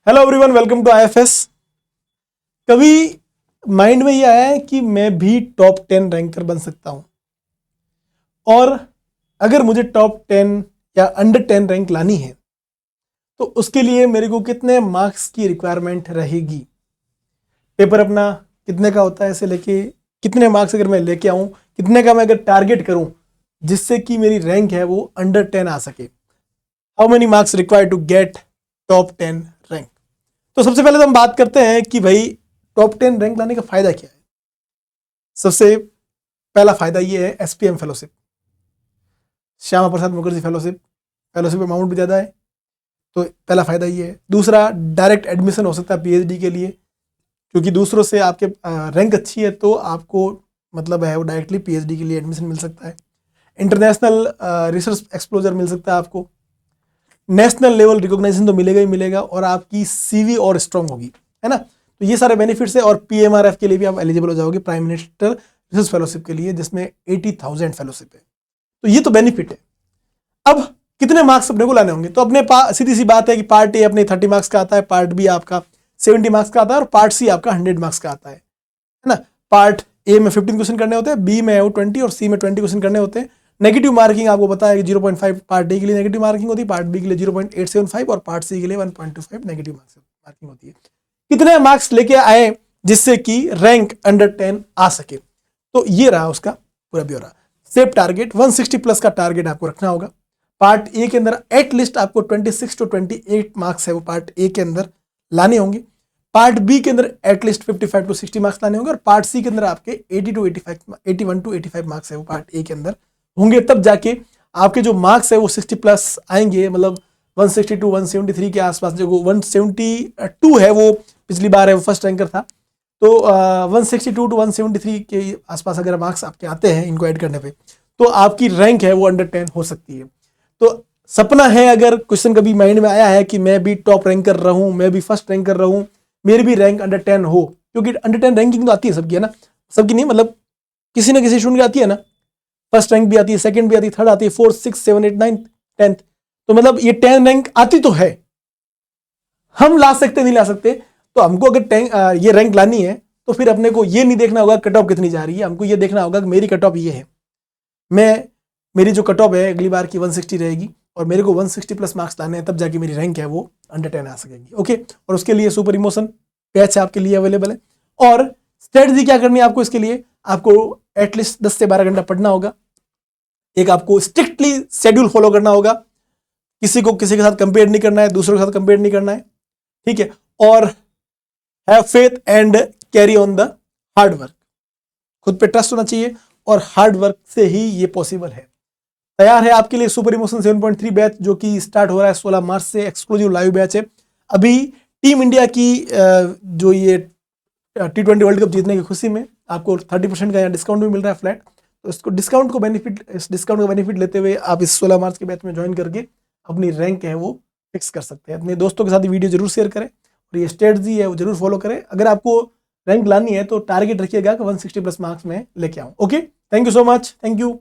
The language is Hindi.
Hello everyone, welcome to IFS. कभी माइंड में ये आया है कि मैं भी टॉप 10 रैंकर बन सकता हूं, और अगर मुझे टॉप 10 या अंडर 10 रैंक लानी है तो उसके लिए मेरे को कितने मार्क्स की रिक्वायरमेंट रहेगी। पेपर अपना कितने का होता है, इसे लेके कितने मार्क्स अगर मैं लेके आऊं, कितने का मैं अगर टारगेट करूं जिससे कि मेरी रैंक है वो अंडर 10 आ सके। How many marks required to get top 10 rank. तो सबसे पहले तो हम बात करते हैं कि भाई टॉप 10 रैंक लाने का फायदा क्या है। सबसे पहला फायदा ये है SPM fellowship, Shyama Prasad Mukherjee fellowship amount भी ज़्यादा है, तो पहला फायदा ये है। दूसरा, डायरेक्ट एडमिशन हो सकता है पीएचडी के लिए, क्योंकि दूसरों से आपके रैंक अच्छी है तो आपको मतलब है वो डायरेक्टली पीएचडी के लिए एडमिशन मिल सकता है। इंटरनेशनल रिसर्च एक्सपोजर मिल सकता है आपको। नेशनल लेवल रिकॉग्नाइजेशन तो मिलेगा ही मिलेगा, और आपकी सीवी और स्ट्रांग होगी, है ना। तो ये सारे बेनिफिट्स है, और पीएमआरएफ के लिए भी आप एलिजिबल हो जाओगे, प्राइम मिनिस्टर रिसर्च फेलोशिप के लिए, जिसमें 80,000 फेलोशिप है। तो ये तो बेनिफिट है। अब कितने मार्क्स अपने को लाने होंगे, तो अपने सीधी सी बात है कि पार्ट ए अपने 30 मार्क्स का आता है, पार्ट बी आपका 70 मार्क्स का आता है, और पार्ट सी आपका 100 मार्क्स का आता है ना। पार्ट ए में 15 क्वेश्चन करने होते हैं, बी में वो 20 और सी में 20 क्वेश्चन करने होते हैं। नेगेटिव मार्किंग आपको पता है कि 0.5 पार्ट ए के लिए नेगेटिव मार्किंग होती है, पार्ट बी के लिए 0.875 और पार्ट सी के लिए 1.25 नेगेटिव मार्किंग होती है। कितने मार्क्स लेके आए जिससे कि रैंक अंडर 10 आ सके, तो ये रहा उसका पूरा ब्यौरा। सेफ टारगेट 160 प्लस का टारगेट आपको रखना होगा। पार्ट ए के अंदर एटलीस्ट आपको 26 टू 28 मार्क्स है वो पार्ट ए के अंदर लाने होंगे। पार्ट बी के अंदर एटलीस्ट 55 टू 60 मार्क्स लाने होंगे, और पार्ट सी के अंदर आपके 81 टू 85 मार्क्स है वो पार्ट ए के अंदर होंगे। तब जाके आपके जो मार्क्स है वो 60 प्लस आएंगे, मतलब 160 टू 173 के आसपास। जो 172 है वो पिछली बार है वो फर्स्ट रैंकर था, तो 162 टू 173 के आसपास अगर मार्क्स आपके आते हैं इनको ऐड करने पे, तो आपकी रैंक है वो अंडर 10 हो सकती है। तो सपना है, अगर क्वेश्चन कभी माइंड में आया है कि मैं भी टॉप रैंकर रहूं, मैं भी फर्स्ट रैंकर रहूं, मेरी भी रैंक अंडर 10 हो, क्योंकि अंडर 10 रैंकिंग तो आती है सबकी, है ना। सबकी नहीं, मतलब किसी ना किसी स्टूडेंट की आती है ना। फर्स्ट रैंक भी आती है, सेकंड भी आती है, थर्ड आती है, 4th 6th 7th 8th 9th 10th, तो मतलब ये 10 रैंक आती तो है। हम ला सकते नहीं ला सकते, तो हमको अगर ये रैंक लानी है तो फिर अपने को ये नहीं देखना होगा कट ऑफ कितनी जा रही है, हमको ये देखना होगा कि मेरी कट ऑफ ये है। मेरी जो कट ऑफ है अगली बार की 160 रहेगी, और मेरे को 160 प्लस मार्क्स लाने हैं, तब जाके मेरी रैंक है वो अंडर 10 आ सकेगी। ओके, और उसके लिए सुपर इमोशन बैच आपके लिए अवेलेबल है। और स्ट्रेटजी क्या करनी है आपको, इसके लिए आपको एटलीस्ट 10 से 12 घंटा पढ़ना होगा। एक आपको स्ट्रिक्टली शेड्यूल फॉलो करना होगा, किसी के साथ कंपेयर नहीं करना है, दूसरों के साथ कंपेयर नहीं करना है, ठीक है। और have faith and carry on the hard work, खुद पे ट्रस्ट होना चाहिए, और हार्ड वर्क से ही ये पॉसिबल है। तैयार है आपके लिए सुपर इमोशन 7.3 बैच, जो कि स्टार्ट हो रहा है 16 मार्च से। एक्सक्लूसिव लाइव बैच है। अभी टीम इंडिया की जो ये T20 वर्ल्ड कप जीतने की खुशी में आपको 30% का यहाँ डिस्काउंट भी मिल रहा है फ्लैट। तो इस डिस्काउंट का बेनिफिट लेते हुए आप इस 16 मार्च के बैच में ज्वाइन करके अपनी रैंक है वो फिक्स कर सकते हैं। अपने दोस्तों के साथ वीडियो जरूर शेयर करें, और ये स्ट्रेटजी है वो जरूर फॉलो करें। अगर आपको रैंक लानी है तो टारगेट रखिएगा कि 160 प्लस मार्क्स में लेके आऊँ। Okay, thank you so much, thank you.